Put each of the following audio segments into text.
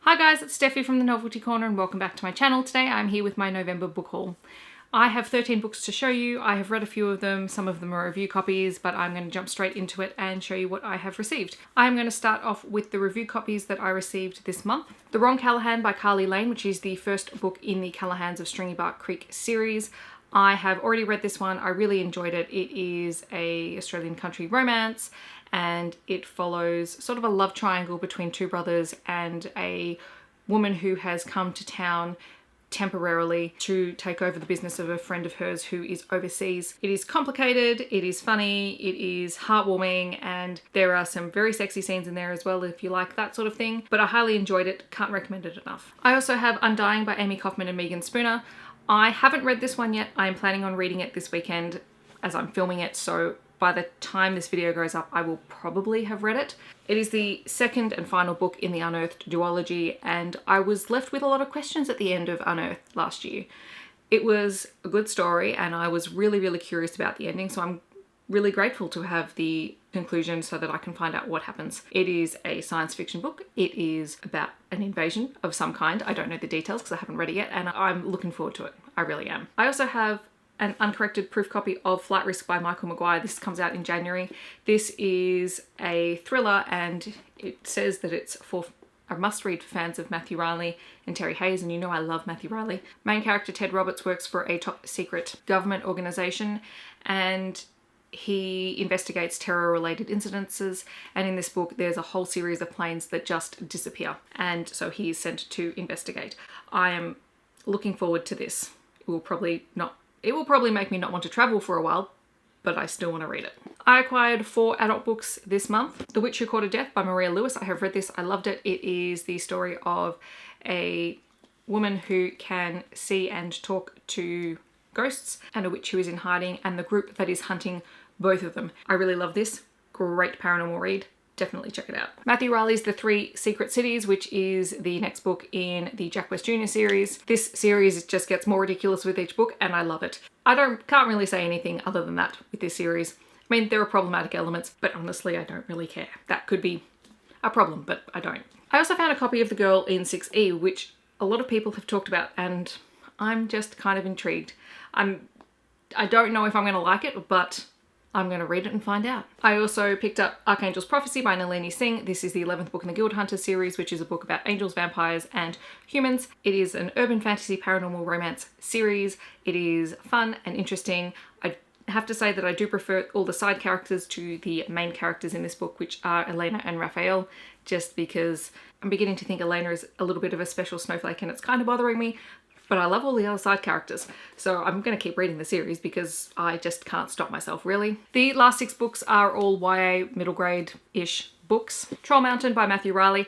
Hi guys, it's Steffi from the Novelty Corner and welcome back to my channel. Today I'm here with my November book haul. I have 13 books to show you. I have read a few of them, some of them are review copies, but I'm going to jump straight into it and show you what I have received. I'm going to start off with the review copies that I received this month. The Wrong Callahan by Carly Lane, which is the first book in the Callahans of Stringy Bark Creek series. I have already read this one. I really enjoyed it. It is an Australian country romance and it follows sort of a love triangle between two brothers and a woman who has come to town temporarily to take over the business of a friend of hers who is overseas. It is complicated, it is funny, it is heartwarming, and there are some very sexy scenes in there as well if you like that sort of thing, but I highly enjoyed it, can't recommend it enough. I also have Undying by Amy Kaufman and Megan Spooner. I haven't read this one yet. I'm planning on reading it this weekend as I'm filming it, so by the time this video goes up, I will probably have read it. It is the second and final book in the Unearthed duology, and I was left with a lot of questions at the end of Unearthed last year. It was a good story, and I was really curious about the ending, so I'm really grateful to have the conclusion so that I can find out what happens. It is a science fiction book. It is about an invasion of some kind. I don't know the details because I haven't read it yet, and I'm looking forward to it. I really am. I also have an uncorrected proof copy of Flight Risk by Michael Maguire. This comes out in January. This is a thriller and it says that it's for a must-read for fans of Matthew Riley and Terry Hayes, and you know I love Matthew Riley. Main character Ted Roberts works for a top secret government organisation and he investigates terror-related incidences, and in this book there's a whole series of planes that just disappear, and so he is sent to investigate. I am looking forward to this. It will probably make me not want to travel for a while, but I still want to read it. I acquired 4 adult books this month. The Witch Who Courted Death by Maria Lewis. I have read this, I loved it. It is the story of a woman who can see and talk to ghosts and a witch who is in hiding and the group that is hunting both of them. I really love this. Great paranormal read. Definitely check it out. Matthew Riley's The Three Secret Cities, which is the next book in the Jack West Jr. series. This series just gets more ridiculous with each book and I love it. I can't really say anything other than that with this series. I mean, there are problematic elements, but honestly, I don't really care. That could be a problem, but I don't. I also found a copy of The Girl in 6E, which a lot of people have talked about and I'm just kind of intrigued. I don't know if I'm gonna like it, but I'm going to read it and find out. I also picked up Archangel's Prophecy by Nalini Singh. This is the 11th book in the Guild Hunters series, which is a book about angels, vampires, and humans. It is an urban fantasy paranormal romance series. It is fun and interesting. I have to say that I do prefer all the side characters to the main characters in this book, which are Elena and Raphael, just because I'm beginning to think Elena is a little bit of a special snowflake and it's kind of bothering me. But I love all the other side characters, so I'm going to keep reading the series because I just can't stop myself, really. The last 6 books are all YA middle grade-ish books. Troll Mountain by Matthew Riley.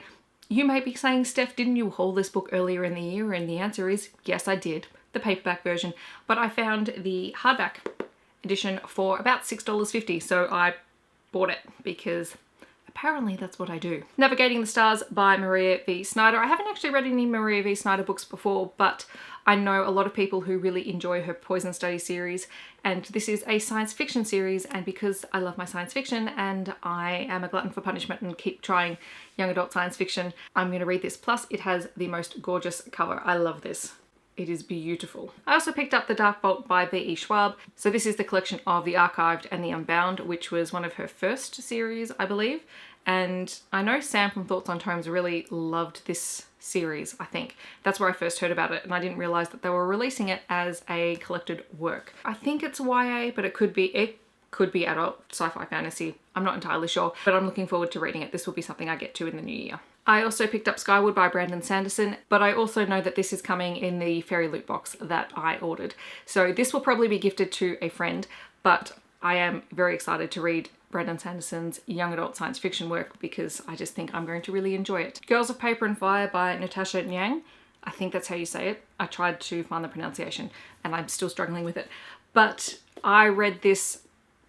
You may be saying, Steph, didn't you haul this book earlier in the year? And the answer is, yes, I did. The paperback version. But I found the hardback edition for about $6.50, so I bought it because apparently that's what I do. Navigating the Stars by Maria V. Snyder. I haven't actually read any Maria V. Snyder books before, but I know a lot of people who really enjoy her Poison Study series, and this is a science fiction series, and because I love my science fiction and I am a glutton for punishment and keep trying young adult science fiction, I'm going to read this. Plus it has the most gorgeous cover. I love this. It is beautiful. I also picked up The Dark Vault by V.E. Schwab. So this is the collection of The Archived and The Unbound, which was one of her first series, I believe. And I know Sam from Thoughts on Tomes really loved this series, I think. That's where I first heard about it, and I didn't realise that they were releasing it as a collected work. I think it's YA, but it could be adult sci-fi fantasy. I'm not entirely sure, but I'm looking forward to reading it. This will be something I get to in the new year. I also picked up Skyward by Brandon Sanderson, but I also know that this is coming in the fairy loot box that I ordered. So this will probably be gifted to a friend, but I am very excited to read Brandon Sanderson's young adult science fiction work because I just think I'm going to really enjoy it. Girls of Paper and Fire by Natasha Nyang. I think that's how you say it. I tried to find the pronunciation and I'm still struggling with it. But I read this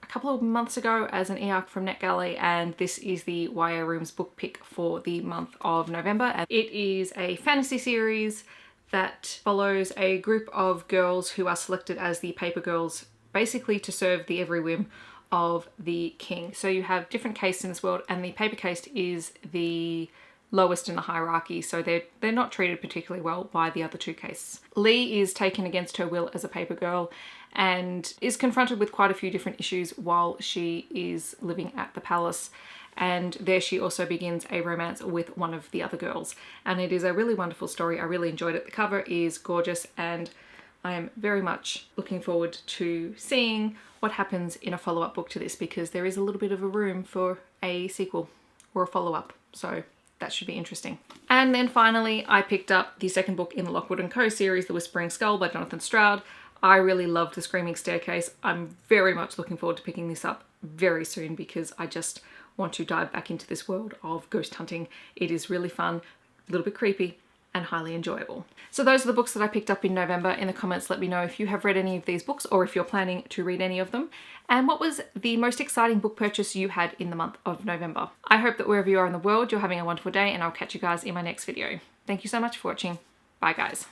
a couple of months ago as an e-arc from NetGalley, and this is the YA Rooms book pick for the month of November. And it is a fantasy series that follows a group of girls who are selected as the paper girls, basically to serve the every whim of the king. So you have different castes in this world, and the paper caste is the lowest in the hierarchy, so they're not treated particularly well by the other two cases. Lee is taken against her will as a paper girl and is confronted with quite a few different issues while she is living at the palace. And there she also begins a romance with one of the other girls. And it is a really wonderful story. I really enjoyed it. The cover is gorgeous and I am very much looking forward to seeing what happens in a follow-up book to this, because there is a little bit of a room for a sequel or a follow-up. So that should be interesting. And then finally, I picked up the second book in the Lockwood & Co series, The Whispering Skull by Jonathan Stroud. I really loved The Screaming Staircase. I'm very much looking forward to picking this up very soon because I just want to dive back into this world of ghost hunting. It is really fun, a little bit creepy, and highly enjoyable. So those are the books that I picked up in November. In the comments, let me know if you have read any of these books or if you're planning to read any of them, and what was the most exciting book purchase you had in the month of November. I hope that wherever you are in the world, you're having a wonderful day, and I'll catch you guys in my next video. Thank you so much for watching. Bye guys.